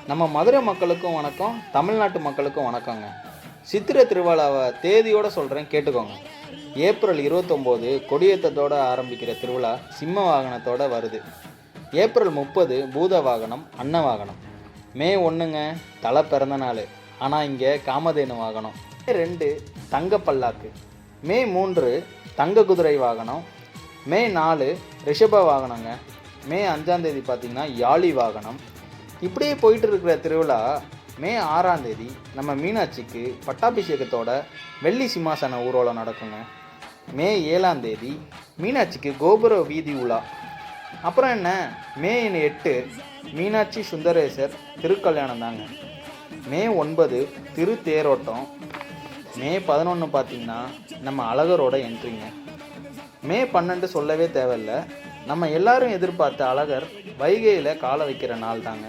நம்ம மதுரை மக்களுக்கும் வணக்கம், தமிழ்நாட்டு மக்களுக்கும் வணக்கங்க. சித்திரை திருவிழாவை தேதியோடு சொல்கிறேன், கேட்டுக்கோங்க. ஏப்ரல் 29 கொடியேற்றத்தோடு ஆரம்பிக்கிற திருவிழா சிம்ம வாகனத்தோடு வருது. ஏப்ரல் 30 பூத வாகனம், அன்ன வாகனம். மே 1ங்க தலை பிறந்த நாள், ஆனால் இங்கே காமதேனு வாகனம். மே 2 தங்க பல்லாக்கு. மே 3 தங்க குதிரை வாகனம். மே 4 ரிஷப வாகனங்க. மே 5ஆம் தேதி பார்த்திங்கன்னா யாழி வாகனம். இப்படியே போயிட்டு இருக்கிற திருவிழா மே 6ஆம் தேதி நம்ம மீனாட்சிக்கு பட்டாபிஷேகத்தோட வெள்ளி சிம்மாசன ஊர்வலம் நடக்குங்க. மே 7ஆம் தேதி மீனாட்சிக்கு கோபுர வீதி உலா. அப்புறம் என்ன, மே 8 மீனாட்சி சுந்தரேசர் திருக்கல்யாணம் தாங்க. மே 9 திரு தேரோட்டம். மே 11 பார்த்திங்கன்னா நம்ம அழகரோட என்ட்ரிங்க. மே 12 சொல்லவே தேவையில்லை, நம்ம எல்லாரும் எதிர்பார்த்த அழகர் வைகையில் காலை வைக்கிற நாள் தாங்க.